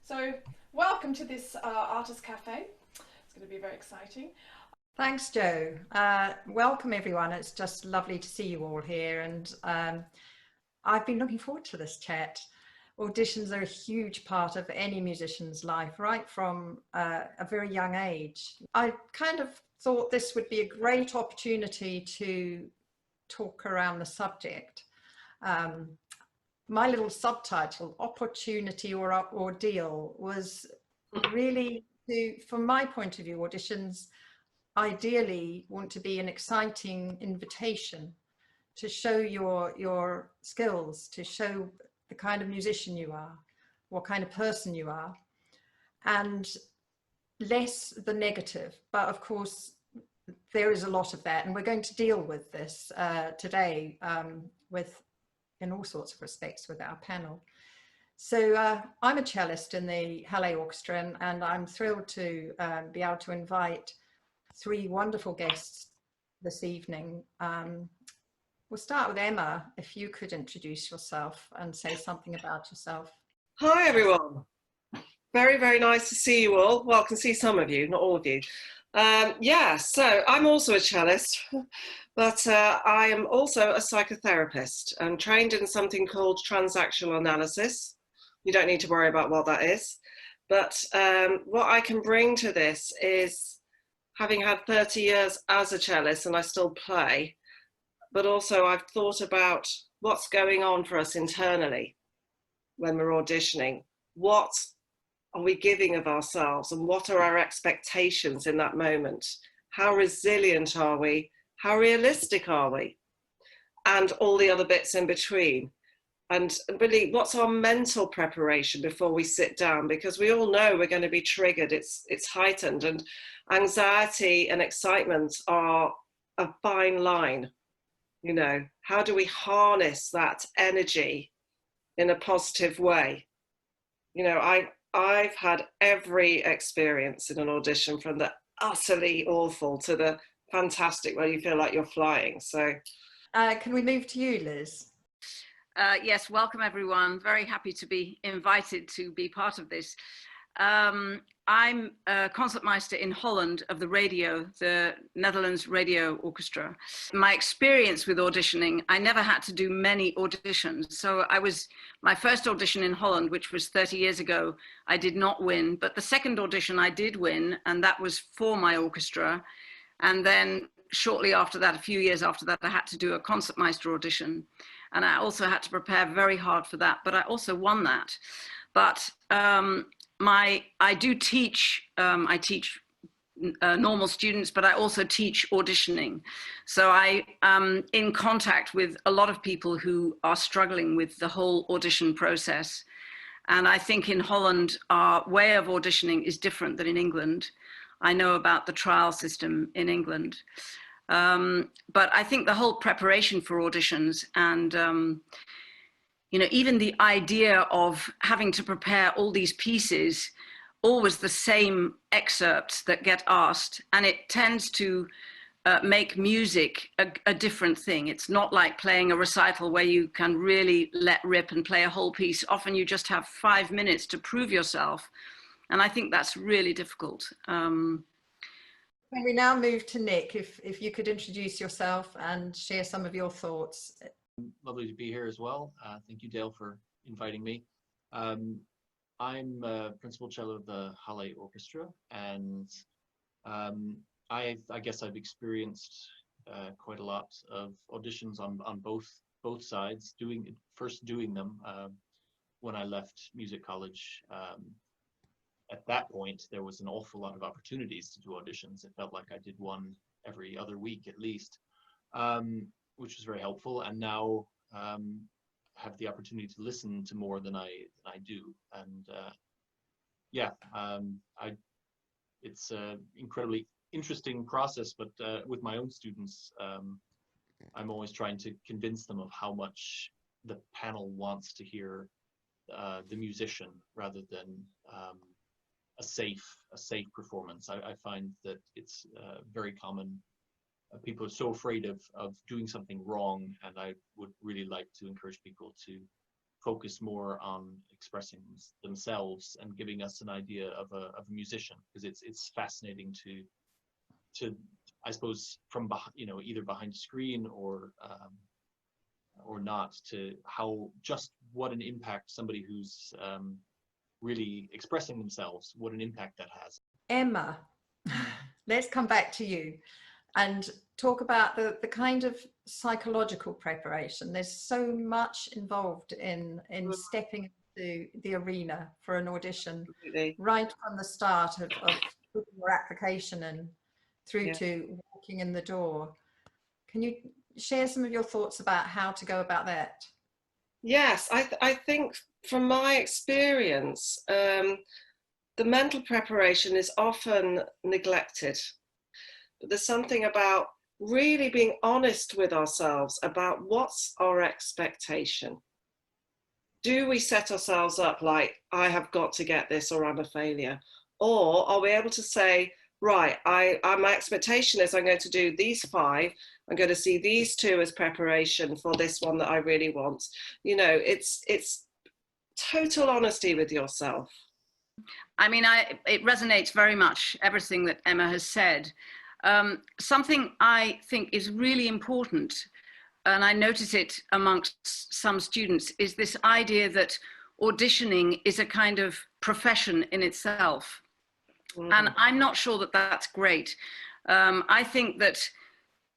So, welcome to this Artist Café. It's going to be very exciting. Thanks, Jo. Welcome, everyone. It's just lovely to see you all here. And I've been looking forward to this chat. Auditions are a huge part of any musician's life, right from a very young age. I kind of thought this would be a great opportunity to talk around the subject. My little subtitle, Opportunity or Ordeal, was really from my point of view, auditions ideally want to be an exciting invitation to show your skills, to show the kind of musician you are, what kind of person you are, and less the negative. But of course, there is a lot of that, and we're going to deal with this today in all sorts of respects with our panel. So I'm a cellist in the Hallé Orchestra, and I'm thrilled to be able to invite three wonderful guests this evening. We'll start with Emma, if you could introduce yourself and say something about yourself. Hi everyone, very, very nice to see you all. Well, I can see some of you, not all of you. Yeah, so I'm also a cellist, but I am also a psychotherapist. I'm trained in something called transactional analysis. You don't need to worry about what that is. But what I can bring to this is having had 30 years as a cellist, and I still play, but also I've thought about what's going on for us internally when we're auditioning. What are we giving of ourselves, and what are our expectations in that moment? How resilient are we? How realistic are we? And all the other bits in between. And really, what's our mental preparation before we sit down? Because we all know we're going to be triggered, it's heightened, and anxiety and excitement are a fine line. You know, how do we harness that energy in a positive way? You know, I've had every experience in an audition, from the utterly awful to the fantastic where you feel like you're flying. So can we move to you, Liz? Yes, welcome everyone. Very happy to be invited to be part of this. I'm a concertmeister in Holland of the Netherlands Radio Orchestra. My experience with auditioning, I never had to do many auditions. So my first audition in Holland, which was 30 years ago, I did not win, but the second audition I did win, and that was for my orchestra. And then shortly after that, a few years after that, I had to do a concertmeister audition. And I also had to prepare very hard for that, but I also won that. But I do teach, I teach normal students, but I also teach auditioning. So I am in contact with a lot of people who are struggling with the whole audition process. And I think in Holland, our way of auditioning is different than in England. I know about the trial system in England. But I think the whole preparation for auditions and, you know, even the idea of having to prepare all these pieces, always the same excerpts that get asked, and it tends to make music a different thing. It's not like playing a recital where you can really let rip and play a whole piece. Often you just have 5 minutes to prove yourself. And I think that's really difficult. Can we now move to Nick, if you could introduce yourself and share some of your thoughts. Lovely to be here as well. Thank you, Dale, for inviting me. I'm principal cello of the Hallé Orchestra, and I guess I've experienced quite a lot of auditions on both sides. First doing them when I left music college. At that point, there was an awful lot of opportunities to do auditions. It felt like I did one every other week at least, which was very helpful. And now have the opportunity to listen to more than I do. And it's an incredibly interesting process. But with my own students, I'm always trying to convince them of how much the panel wants to hear the musician rather than a safe performance. I find that it's very common. People are so afraid of doing something wrong, and I would really like to encourage people to focus more on expressing themselves and giving us an idea of a musician, because it's fascinating to I suppose from either behind a screen or not, to what an impact somebody who's really expressing themselves, what an impact that has. Emma, let's come back to you and talk about the kind of psychological preparation. There's so much involved in stepping into the arena for an audition. Absolutely. Right from the start of putting your application in through to walking in the door. Can you share some of your thoughts about how to go about that? Yes, I think from my experience, the mental preparation is often neglected. But there's something about really being honest with ourselves about what's our expectation. Do we set ourselves up like, I have got to get this or I'm a failure? Or are we able to say, right, my expectation is I'm going to do these 5, I'm going to see these 2 as preparation for this one that I really want. You know, it's total honesty with yourself. I mean, it resonates very much, everything that Emma has said. Something I think is really important, and I notice it amongst some students, is this idea that auditioning is a kind of profession in itself. And I'm not sure that that's great. I think that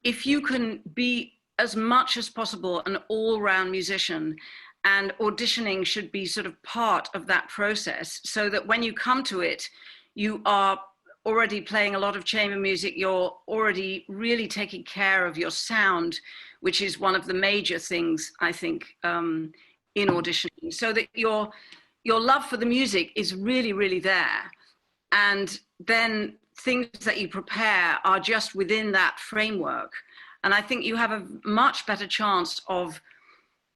if you can be as much as possible an all-round musician, and auditioning should be sort of part of that process, so that when you come to it, you are already playing a lot of chamber music, you're already really taking care of your sound, which is one of the major things, I think, in auditioning, so that your love for the music is really, really there. And then things that you prepare are just within that framework. And I think you have a much better chance of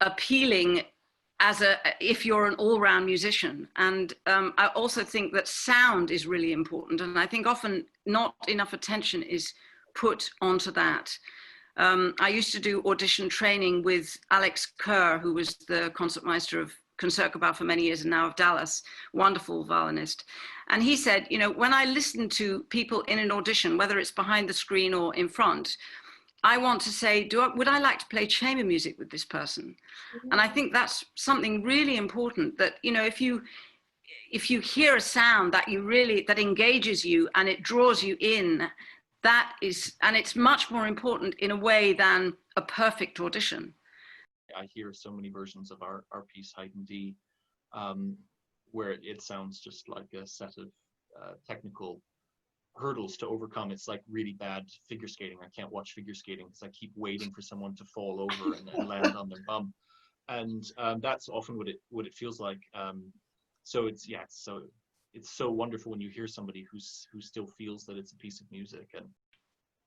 appealing if you're an all-round musician. And I also think that sound is really important. And I think often not enough attention is put onto that. I used to do audition training with Alex Kerr, who was the concertmeister of Concertgebouw for many years and now of Dallas, wonderful violinist. And he said, you know, when I listen to people in an audition, whether it's behind the screen or in front, I want to say, would I like to play chamber music with this person? And I think that's something really important, that, you know, if you hear a sound that that engages you and it draws you in, and it's much more important in a way than a perfect audition. I hear so many versions of our piece, Haydn D, where it sounds just like a set of technical hurdles to overcome. It's like really bad figure skating. I can't watch figure skating because I keep waiting for someone to fall over and land on their bum, and that's often what it feels like. So it's so wonderful when you hear somebody who still feels that it's a piece of music. And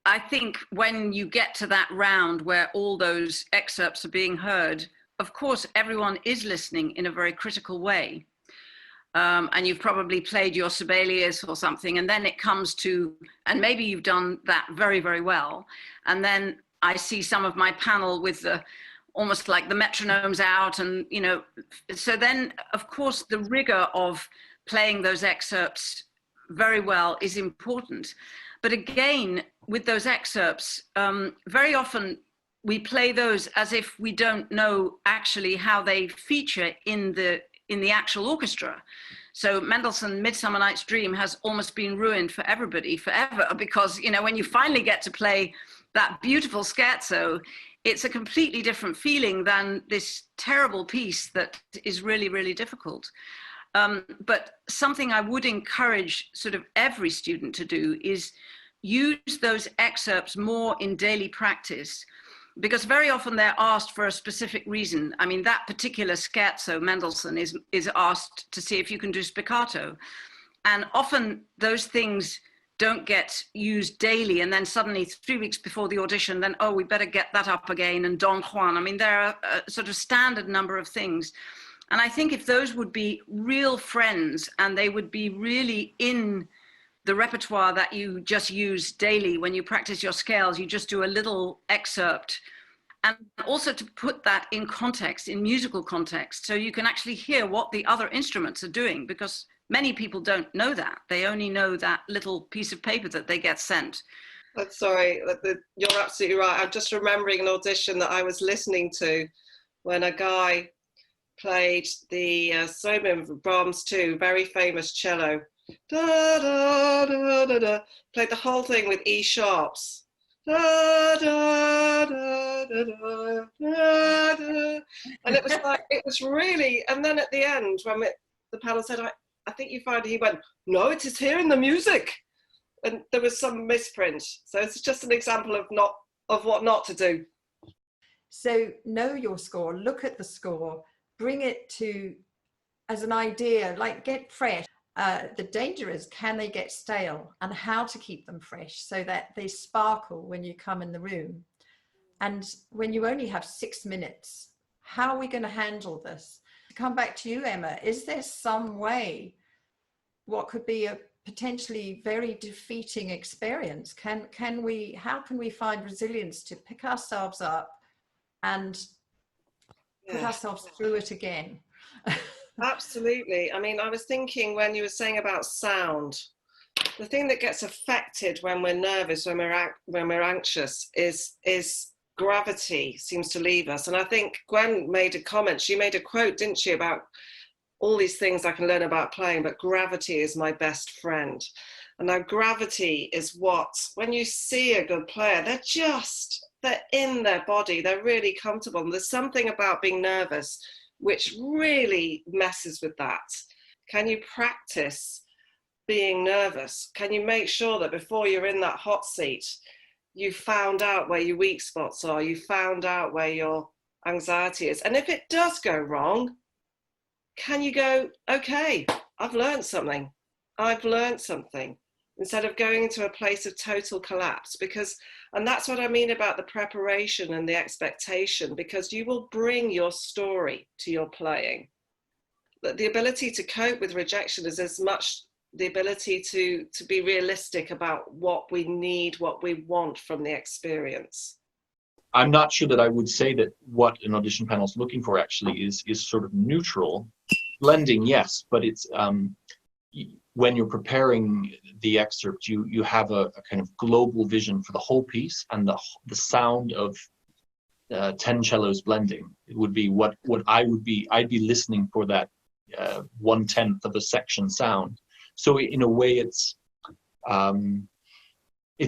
I think when you get to that round where all those excerpts are being heard, of course everyone is listening in a very critical way. And you've probably played your Sibelius or something, and then it comes to, and maybe you've done that very, very well. And then I see some of my panel with almost like the metronomes out, and, you know, so then of course the rigor of playing those excerpts very well is important. But again, with those excerpts, very often we play those as if we don't know actually how they feature in the actual orchestra. So Mendelssohn Midsummer Night's Dream has almost been ruined for everybody forever, because, you know, when you finally get to play that beautiful scherzo, it's a completely different feeling than this terrible piece that is really, really difficult. But something I would encourage sort of every student to do is use those excerpts more in daily practice, because very often they're asked for a specific reason. I mean, that particular scherzo, Mendelssohn, is asked to see if you can do spiccato. And often those things don't get used daily, and then suddenly 3 weeks before the audition, then, oh, we better get that up again, and Don Juan. I mean, there are a sort of standard number of things. And I think if those would be real friends, and they would be really in the repertoire that you just use daily when you practice your scales, you just do a little excerpt, and also to put that in context, in musical context, so you can actually hear what the other instruments are doing, because many people don't know that. They only know that little piece of paper that they get sent. Sorry, you're absolutely right. I'm just remembering an audition that I was listening to when a guy played the Solo of Brahms 2, very famous cello. Da, da, da, da, da. Played the whole thing with E sharps. Da, da, da, da, da, da, da. And it was like, it was really, and then at the end, when the panel said, I think you find, he went, no, it is here in the music. And there was some misprint. So it's just an example of what not to do. So know your score, look at the score, bring it to as an idea, like get fresh. The danger is, can they get stale, and how to keep them fresh so that they sparkle when you come in the room. And when you only have 6 minutes, how are we going to handle this? To come back to you, Emma, is there some way, what could be a potentially very defeating experience? How can we find resilience to pick ourselves up and put ourselves through it again? Absolutely. I mean, I was thinking when you were saying about sound, the thing that gets affected when we're nervous, when we're anxious, is gravity seems to leave us. And I think Gwen made a comment. She made a quote, didn't she, about all these things I can learn about playing, but gravity is my best friend. And now gravity is what, when you see a good player, they're in their body, they're really comfortable. And there's something about being nervous which really messes with that. Can you practice being nervous? Can you make sure that before you're in that hot seat, you found out where your weak spots are, you found out where your anxiety is? And if it does go wrong, can you go, okay, I've learned something, instead of going into a place of total collapse? And that's what I mean about the preparation and the expectation, because you will bring your story to your playing. The ability to cope with rejection is as much the ability to be realistic about what we need, what we want from the experience. I'm not sure that I would say that what an audition panel is looking for actually is sort of neutral. Blending, yes, but it's when you're preparing the excerpt, you have a kind of global vision for the whole piece, and the sound of 10 cellos blending. It would be what I'd be listening for, that 1/10 of a section sound. So in a way, it's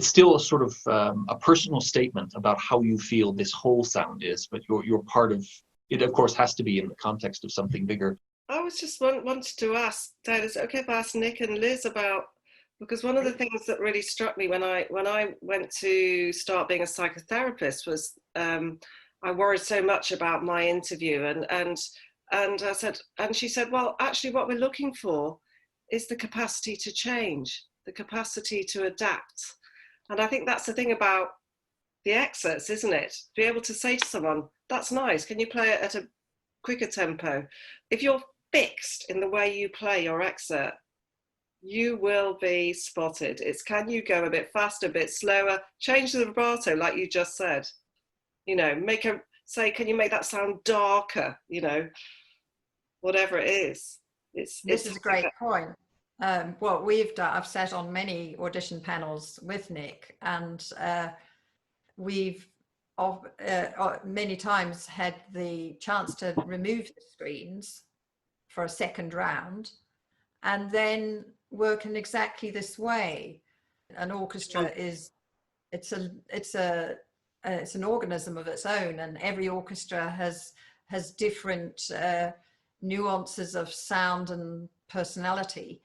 still a sort of a personal statement about how you feel this whole sound is, but you're part of it. Of course, has to be in the context of something bigger. I was just wanted to ask, Dad, is it okay if I ask Nick and Liz about, because one of the things that really struck me when I went to start being a psychotherapist was I worried so much about my interview, and I said, and she said, well, actually what we're looking for is the capacity to change, the capacity to adapt. And I think that's the thing about the excerpts, isn't it? Be able to say to someone, that's nice, can you play it at a quicker tempo? If you're fixed in the way you play your excerpt, you will be spotted. It's, can you go a bit faster, a bit slower, change the vibrato like you just said, you know, can you make that sound darker, you know, whatever it is. This is a great point. What we've done, I've sat on many audition panels with Nick, and we've many times had the chance to remove the screens for a second round and then work in exactly this way. An orchestra it's an organism of its own, and every orchestra has different nuances of sound and personality.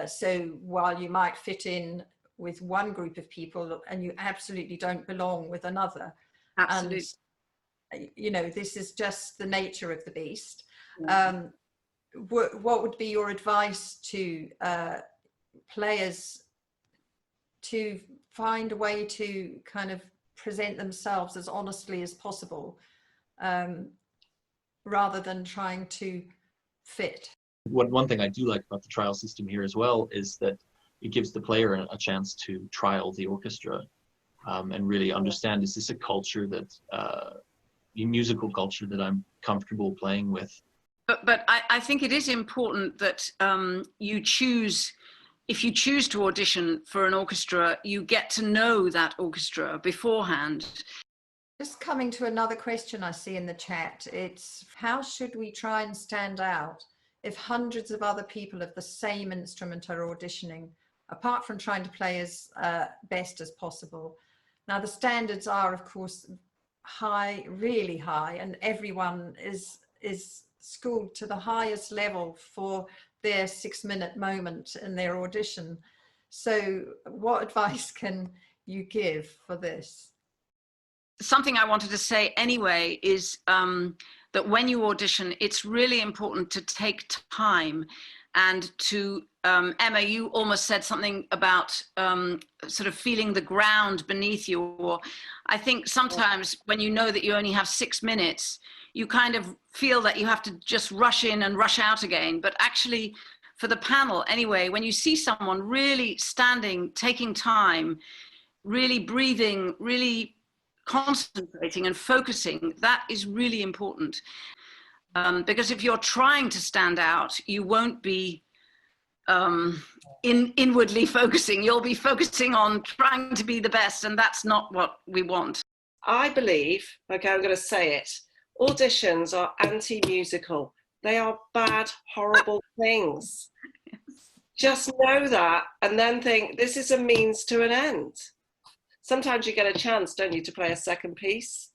So while you might fit in with one group of people, and you absolutely don't belong with another. Absolutely. And, you know, this is just the nature of the beast. What would be your advice to players to find a way to kind of present themselves as honestly as possible, rather than trying to fit? One thing I do like about the trial system here as well is that it gives the player a chance to trial the orchestra and really understand, is this a culture that musical culture that I'm comfortable playing with. But I think it is important that you choose, if you choose to audition for an orchestra, you get to know that orchestra beforehand. Just coming to another question I see in the chat, it's how should we try and stand out if hundreds of other people of the same instrument are auditioning, apart from trying to play as best as possible? Now, the standards are, of course, high, really high, and everyone is schooled to the highest level for their 6-minute moment in their audition. So what advice can you give for this? Something I wanted to say anyway is that when you audition, it's really important to take time and to, Emma, you almost said something about sort of feeling the ground beneath you. Or I think sometimes when you know that you only have 6 minutes, you kind of feel that you have to just rush in and rush out again. But actually, for the panel anyway, when you see someone really standing, taking time, really breathing, really concentrating and focusing, that is really important. Because if you're trying to stand out, you won't be inwardly focusing. You'll be focusing on trying to be the best, and that's not what we want. I believe, okay, I'm going to say it, auditions are anti-musical. They are bad, horrible things. Just know that, and then think, this is a means to an end. Sometimes you get a chance, don't you, to play a second piece.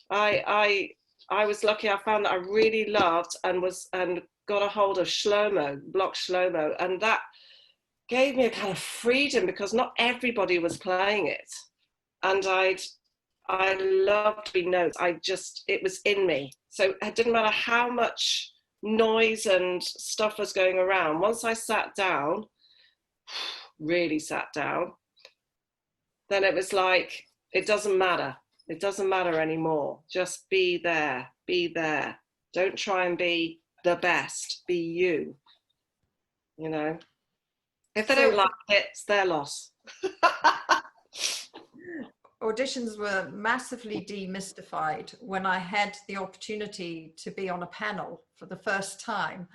I was lucky. I found that I really loved and got a hold of Shlomo, Block Shlomo, and that gave me a kind of freedom because not everybody was playing it, and I loved to be notes. It was in me. So it didn't matter how much noise and stuff was going around. Once I sat down, really sat down, then it was like, it doesn't matter. It doesn't matter anymore. Just be there, be there. Don't try and be the best, be you. You know, if they don't like it, it's their loss. Auditions were massively demystified when I had the opportunity to be on a panel for the first time.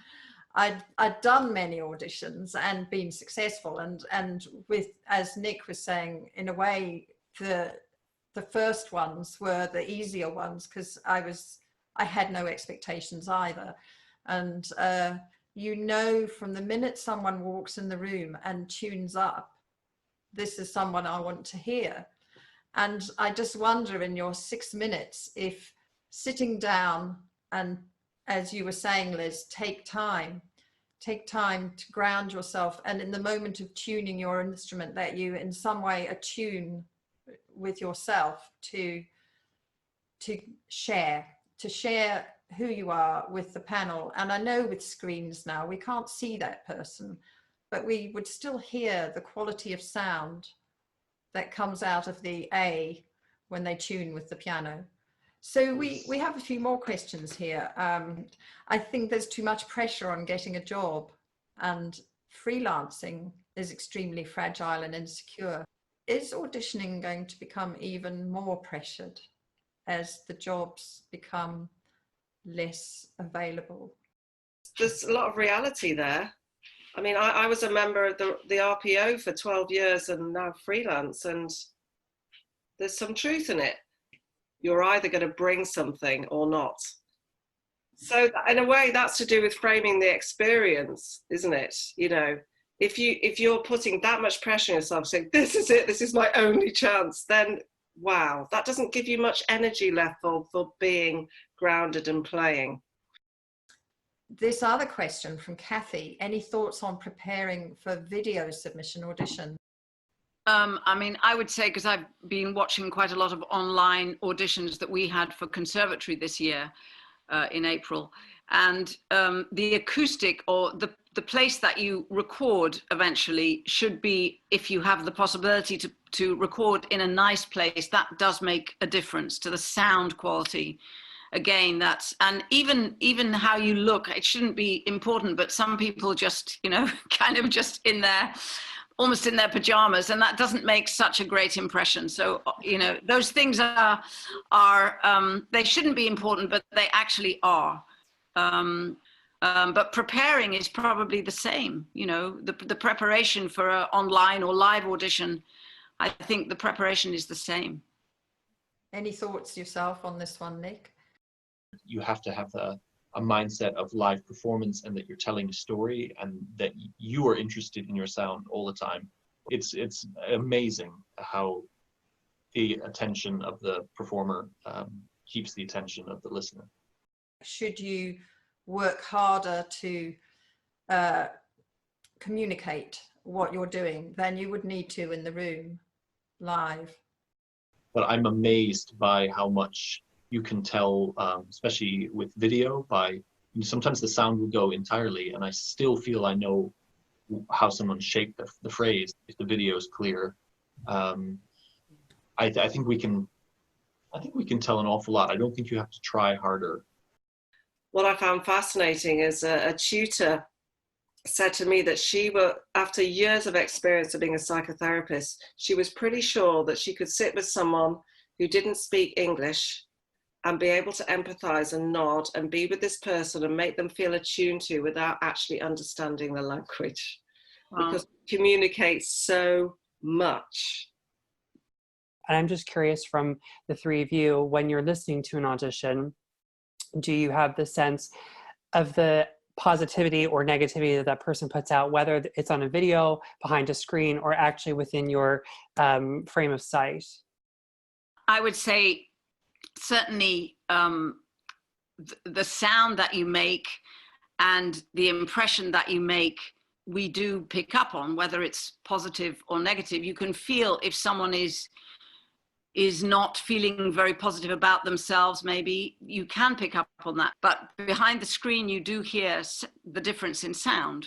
I'd done many auditions and been successful, and with, as Nick was saying, in a way, the first ones were the easier ones because I had no expectations either. And you know, from the minute someone walks in the room and tunes up, this is someone I want to hear. And I just wonder, in your 6 minutes, if sitting down and, as you were saying, Liz, take time to ground yourself, and in the moment of tuning your instrument, that you in some way attune with yourself to share who you are with the panel. And I know with screens now, we can't see that person, but we would still hear the quality of sound that comes out of the A when they tune with the piano. So we have a few more questions here. I think there's too much pressure on getting a job, and freelancing is extremely fragile and insecure. Is auditioning going to become even more pressured as the jobs become less available? There's a lot of reality there. I mean, I was a member of the RPO for 12 years and now freelance, and there's some truth in it. You're either going to bring something or not. So in a way, that's to do with framing the experience, isn't it? You know, if you're putting that much pressure on yourself, saying, this is it, this is my only chance, then wow, that doesn't give you much energy left for being grounded and playing. This other question from Kathy, any thoughts on preparing for video submission audition? I mean, I would say, because I've been watching quite a lot of online auditions that we had for conservatory this year in April, and the acoustic, or the place that you record eventually, should be, if you have the possibility to record in a nice place, that does make a difference to the sound quality. Again, and even how you look, it shouldn't be important, but some people just, you know, kind of just in their almost in their pajamas, and that doesn't make such a great impression. So, you know, those things are they shouldn't be important, but they actually are. But preparing is probably the same. You know, the preparation for an online or live audition, I think the preparation is the same. Any thoughts yourself on this one, Nick? You have to have a mindset of live performance, and that you're telling a story, and that you are interested in your sound all the time. It's amazing how the attention of the performer keeps the attention of the listener. Should you work harder to communicate what you're doing than you would need to in the room live? But I'm amazed by how much you can tell, especially with video, by sometimes the sound will go entirely and I still feel I know how someone shaped the phrase if the video is clear. I think we can tell an awful lot. I don't think you have to try harder. What I found fascinating is a tutor said to me that after years of experience of being a psychotherapist, she was pretty sure that she could sit with someone who didn't speak English and be able to empathize and nod and be with this person and make them feel attuned to without actually understanding the language. Wow. Because it communicates so much. And I'm just curious, from the three of you, when you're listening to an audition, do you have the sense of the positivity or negativity that that person puts out, whether it's on a video, behind a screen, or actually within your frame of sight? I would say certainly the sound that you make and the impression that you make, we do pick up on, whether it's positive or negative. You can feel if someone is not feeling very positive about themselves, maybe you can pick up on that. But behind the screen, you do hear the difference in sound.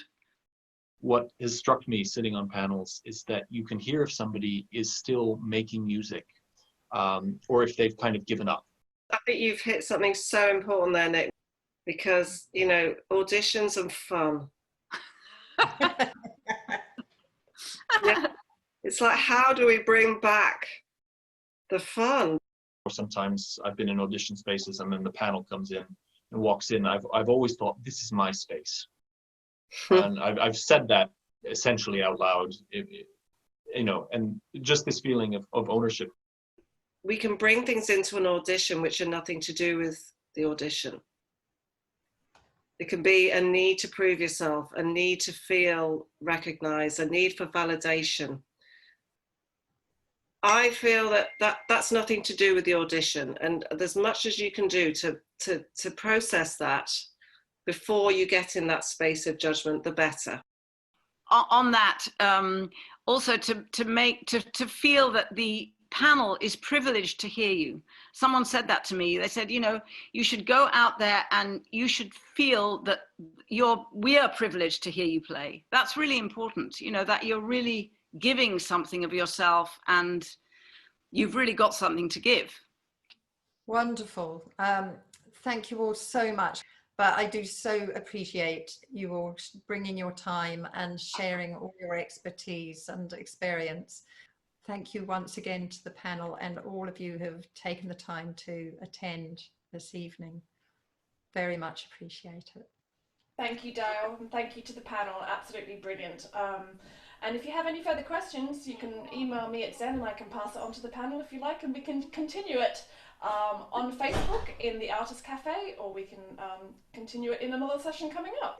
What has struck me sitting on panels is that you can hear if somebody is still making music, or if they've kind of given up. I think you've hit something so important there, Nick, because, you know, auditions and fun. Yeah. It's like, how do we bring back the fun? Or sometimes I've been in audition spaces and then the panel comes in and walks in. I've always thought, this is my space. And I've said that essentially out loud, you know, and just this feeling of ownership. We can bring things into an audition which are nothing to do with the audition. It can be a need to prove yourself, a need to feel recognized, a need for validation. I feel that's nothing to do with the audition, and there's much as you can do to process that before you get in that space of judgment, the better. On that, also to feel that the panel is privileged to hear you. Someone said that to me. They said, you know, you should go out there and you should feel that we are privileged to hear you play. That's really important, you know, that you're really giving something of yourself and you've really got something to give. Wonderful. Thank you all so much. But I do so appreciate you all bringing your time and sharing all your expertise and experience. Thank you once again to the panel and all of you who have taken the time to attend this evening. Very much appreciate it. Thank you, Dale, and thank you to the panel. Absolutely brilliant. And if you have any further questions, you can email me at Zen and I can pass it on to the panel if you like, and we can continue it on Facebook in the Artist Café, or we can continue it in another session coming up.